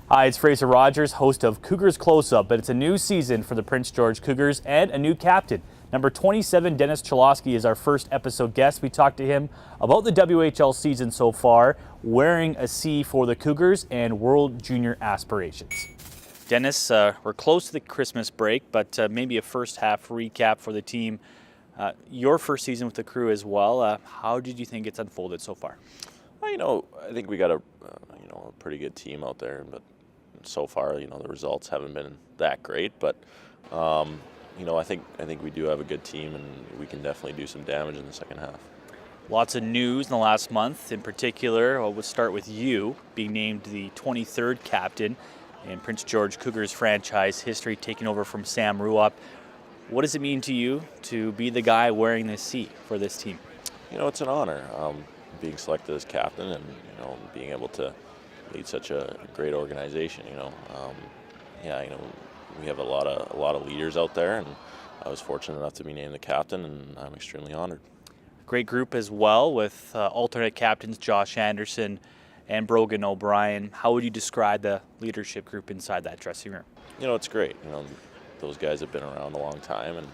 Hi, it's Fraser Rodgers, host of Cougars Close Up, but it's a new season for the Prince George Cougars and a new captain. Number 27, Dennis Cholowski, is our first episode guest. We talked to him about the WHL season so far, wearing a C for the Cougars, and World Junior aspirations. Dennis, we're close to the Christmas break, but maybe a first half recap for the team. Your first season with the crew as well. How did you think it's unfolded so far? Well, I think we got a pretty good team out there, but so far, the results haven't been that great. But I think we do have a good team, and we can definitely do some damage in the second half. Lots of news in the last month. In particular, we'll start with you being named the 23rd captain in Prince George Cougars franchise history, taking over from Sam Ruop. What does it mean to you to be the guy wearing this C for this team? It's an honor being selected as captain, and being able to lead such a great organization. We have a lot of leaders out there, and I was fortunate enough to be named the captain, and I'm extremely honored. Great group as well, with alternate captains Josh Anderson and Brogan O'Brien. How would you describe the leadership group inside that dressing room? It's great. Those guys have been around a long time, and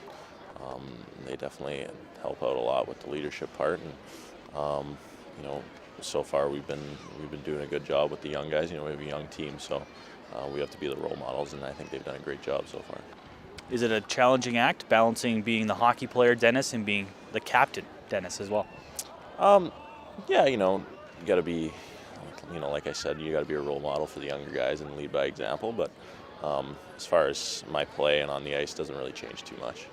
they definitely help out a lot with the leadership part. And so far we've been doing a good job with the young guys. We have a young team, so we have to be the role models, and I think they've done a great job so far. Is it a challenging act, balancing being the hockey player Dennis and being the captain Dennis as well? You got to be, like I said, you got to be a role model for the younger guys and lead by example. But as far as my play and on the ice, doesn't really change too much.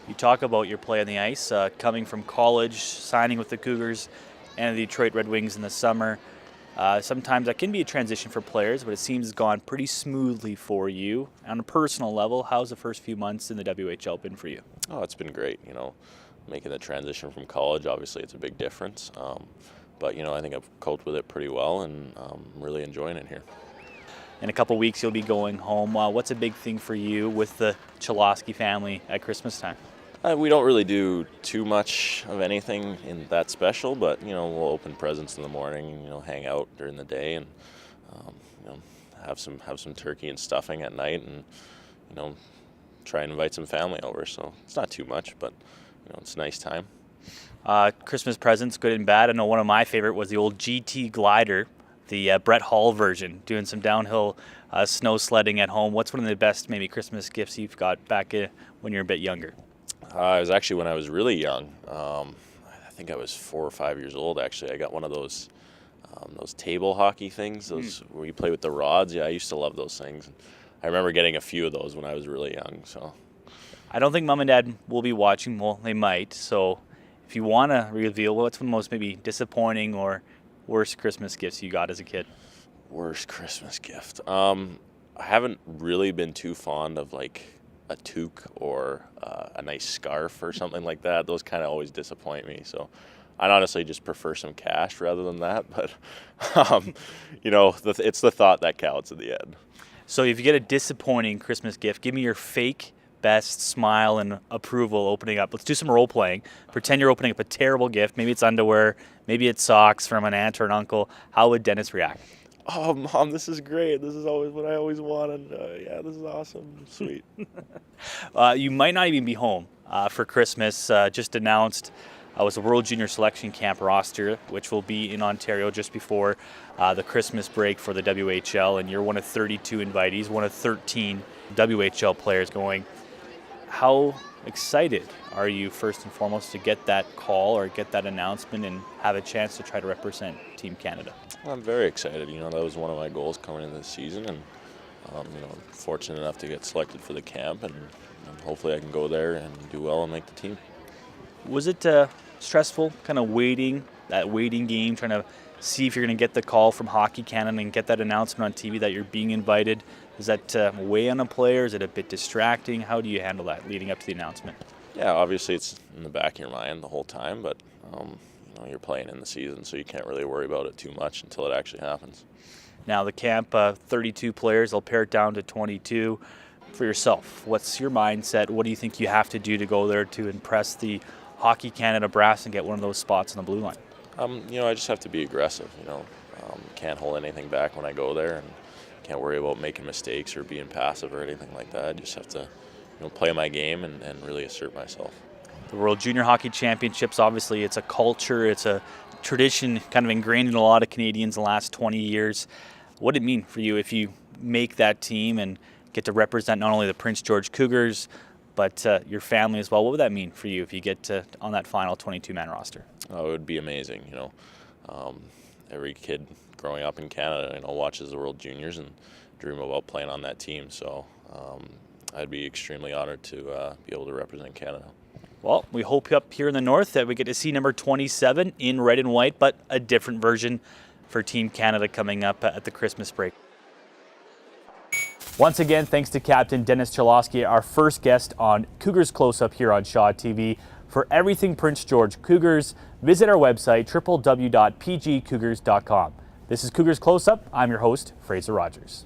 You talk about your play on the ice, coming from college, signing with the Cougars and the Detroit Red Wings in the summer. Sometimes that can be a transition for players, but it seems it's gone pretty smoothly for you. On a personal level, how's the first few months in the WHL been for you? Oh, it's been great. Making the transition from college, obviously it's a big difference. But I think I've coped with it pretty well, and really enjoying it here. In a couple weeks, you'll be going home. What's a big thing for you with the Cholowski family at Christmas time? We don't really do too much of anything in that special, but we'll open presents in the morning, hang out during the day, and have some turkey and stuffing at night, and try and invite some family over. So it's not too much, but it's a nice time. Christmas presents, good and bad. I know one of my favorite was the old GT glider, the Brett Hall version, doing some downhill snow sledding at home. What's one of the best maybe Christmas gifts you've got back when you're a bit younger? It was actually when I was really young. I think I was 4 or 5 years old, actually. I got one of those table hockey things, where you play with the rods. Yeah, I used to love those things. I remember getting a few of those when I was really young. So I don't think Mom and Dad will be watching. Well, they might. So if you want to reveal, what's the most maybe disappointing or worst Christmas gifts you got as a kid? Worst Christmas gift? I haven't really been too fond of like a toque or a nice scarf or something like that. Those kind of always disappoint me. So I'd honestly just prefer some cash rather than that. But, it's the thought that counts at the end. So if you get a disappointing Christmas gift, give me your fake best smile and approval opening up. Let's do some role playing. Pretend you're opening up a terrible gift. Maybe it's underwear. Maybe it's socks from an aunt or an uncle. How would Dennis react? Oh, Mom, this is great. This is always what I always wanted. Yeah, this is awesome. Sweet. You might not even be home for Christmas. Just announced was a World Junior Selection Camp roster, which will be in Ontario just before the Christmas break for the WHL. And you're one of 32 invitees, one of 13 WHL players going. How excited are you, first and foremost, to get that call or get that announcement and have a chance to try to represent Team Canada? Well, I'm very excited. That was one of my goals coming into this season, and fortunate enough to get selected for the camp, and hopefully I can go there and do well and make the team. Was it stressful, kind of waiting game, trying to see if you're going to get the call from Hockey Canada and get that announcement on TV that you're being invited? Does that weigh on a player? Is it a bit distracting? How do you handle that leading up to the announcement? Yeah, obviously it's in the back of your mind the whole time, but you're playing in the season, so you can't really worry about it too much until it actually happens. Now the camp, 32 players, they'll pare it down to 22. For yourself, what's your mindset? What do you think you have to do to go there to impress the Hockey Canada brass and get one of those spots on the blue line? I just have to be aggressive. Can't hold anything back when I go there, and can't worry about making mistakes or being passive or anything like that. I just have to play my game and really assert myself. The World Junior Hockey Championships, obviously, it's a culture, it's a tradition kind of ingrained in a lot of Canadians in the last 20 years. What did it mean for you if you make that team and get to represent not only the Prince George Cougars, but your family as well? What would that mean for you if you get to, on that final 22-man roster? Oh, it would be amazing. Every kid growing up in Canada, watches the World Juniors and dream about playing on that team. So I'd be extremely honored to be able to represent Canada. Well, we hope up here in the north that we get to see number 27 in red and white, but a different version for Team Canada coming up at the Christmas break. Once again, thanks to Captain Dennis Cholowski, our first guest on Cougars Close Up here on Shaw TV. For everything Prince George Cougars, visit our website, www.pgcougars.com. This is Cougars Close Up. I'm your host, Fraser Rodgers.